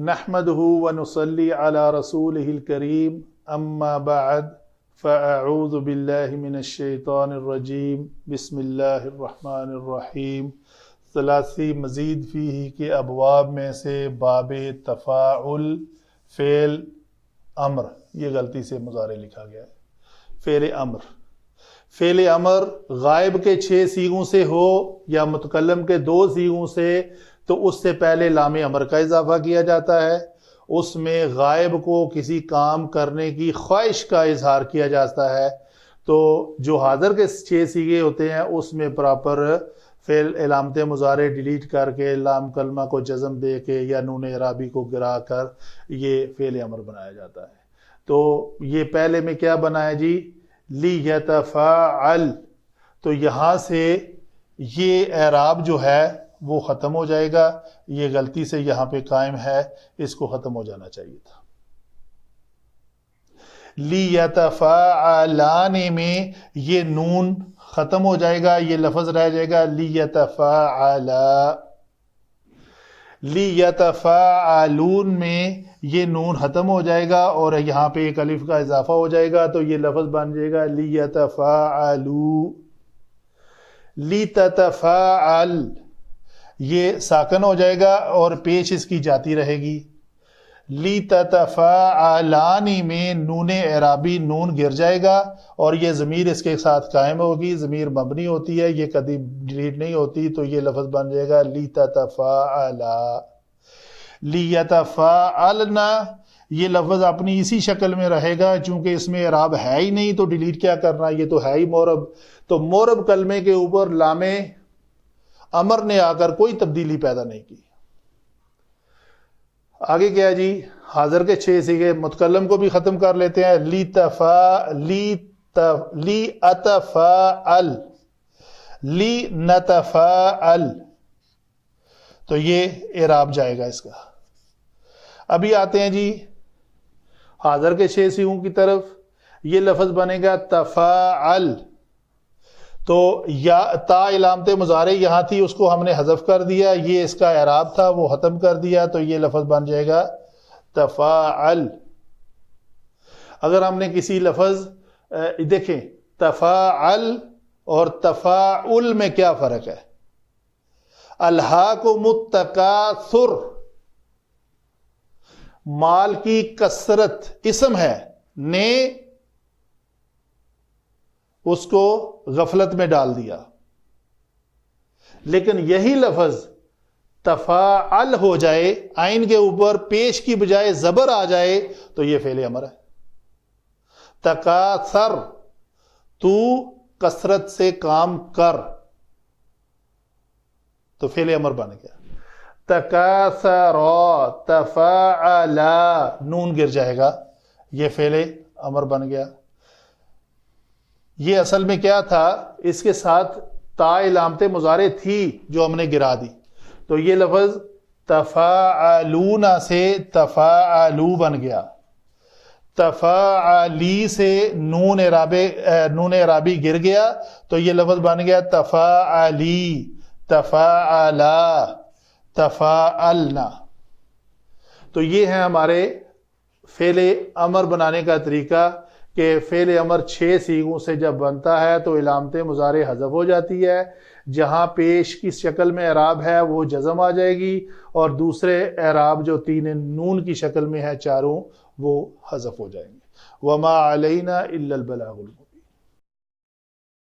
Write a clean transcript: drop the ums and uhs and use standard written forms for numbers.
نحمده ونصلي على رسوله الكريم اما بعد فاعوذ باللہ من الشیطان الرجیم بسم اللہ الرحمن الرحیم۔ ثلاثی مزید فیہ کے ابواب میں سے باب تفاعل فعل امر، یہ غلطی سے مضارع لکھا گیا ہے۔ فعل امر غائب کے 6 صیغوں سے ہو یا متکلم کے 2 صیغوں سے تو اس سے پہلے لام امر کا اضافہ کیا جاتا ہے۔ اس میں غائب کو کسی کام کرنے کی خواہش کا اظہار کیا جاتا ہے، تو جو حاضر کے 6 صیغے ہوتے ہیں اس میں پراپر فعل علامت مضارع ڈیلیٹ کر کے لام کلمہ کو جزم دے کے یا نون اعرابی کو گرا کر یہ فعل امر بنایا جاتا ہے۔ تو یہ پہلے میں کیا بنا ہے جی؟ لیتفاعل، تو یہاں سے یہ اعراب جو ہے وہ ختم ہو جائے گا، یہ غلطی سے یہاں پہ قائم ہے، اس کو ختم ہو جانا چاہیے تھا۔ لیتفاعلان میں یہ نون ختم ہو جائے گا، یہ لفظ رہ جائے گا لیتفاعلا۔ لیتفاعلون میں یہ نون ختم ہو جائے گا اور یہاں پہ ایک الف کا اضافہ ہو جائے گا، تو یہ لفظ بن جائے گا لیتفاعلو۔ لیتتفاعل یہ ساکن ہو جائے گا اور پیش اس کی جاتی رہے گی۔ لیتتفاعلانی میں نون اعرابی نون گر جائے گا اور یہ ضمیر اس کے ساتھ قائم ہوگی، ضمیر مبنی ہوتی ہے، یہ کبھی ڈیلیٹ نہیں ہوتی، تو یہ لفظ بن جائے گا لیتتفاعلا۔ لیتفاعلنا یہ لفظ اپنی اسی شکل میں رہے گا، چونکہ اس میں اعراب ہے ہی نہیں تو ڈیلیٹ کیا کرنا، یہ تو ہے ہی معرب، تو معرب کلمے کے اوپر لام امر نے آ کر کوئی تبدیلی پیدا نہیں کی۔ آگے کیا جی؟ حاضر کے 6 صیغے، متکلم کو بھی ختم کر لیتے ہیں۔ لیاتفاعل، لنتفاعل، تو یہ اعراب جائے گا اس کا۔ ابھی آتے ہیں جی حاضر کے 6 صیغوں کی طرف۔ یہ لفظ بنے گا تفاعل، تو یا تا علامت مضارع یہاں تھی، اس کو ہم نے حذف کر دیا، یہ اس کا اعراب تھا وہ ختم کر دیا، تو یہ لفظ بن جائے گا تفاعل۔ اگر ہم نے کسی لفظ دیکھیں تفاعل اور تفاعل میں کیا فرق ہے؟ الہاکم التکاثر، مال کی کثرت اسم ہے، نے اس کو غفلت میں ڈال دیا، لیکن یہی لفظ تفاعل ہو جائے، عین کے اوپر پیش کی بجائے زبر آ جائے، تو یہ فعل امر ہے۔ تکاثر، تو کثرت سے کام کر، تو فعل امر بن گیا۔ تکاثر، تفاعلا، نون گر جائے گا، یہ فعل امر بن گیا۔ یہ اصل میں کیا تھا؟ اس کے ساتھ تا علامت مضارع تھی جو ہم نے گرا دی، تو یہ لفظ تفاعلون سے تفاعلو بن گیا۔ تفاعلی سے نون اعرابی گر گیا، تو یہ لفظ بن گیا تفاعلی، تفاعلا، تفاعلنا۔ تو یہ ہے ہمارے فعل امر بنانے کا طریقہ کہ فعل امر 6 صیغوں سے جب بنتا ہے تو علامت مضارع حذف ہو جاتی ہے، جہاں پیش کی شکل میں اعراب ہے وہ جزم آ جائے گی، اور دوسرے اعراب جو 3 نون کی شکل میں ہے چاروں وہ حذف ہو جائیں گے۔ وما علینا الا البلاغ المبین۔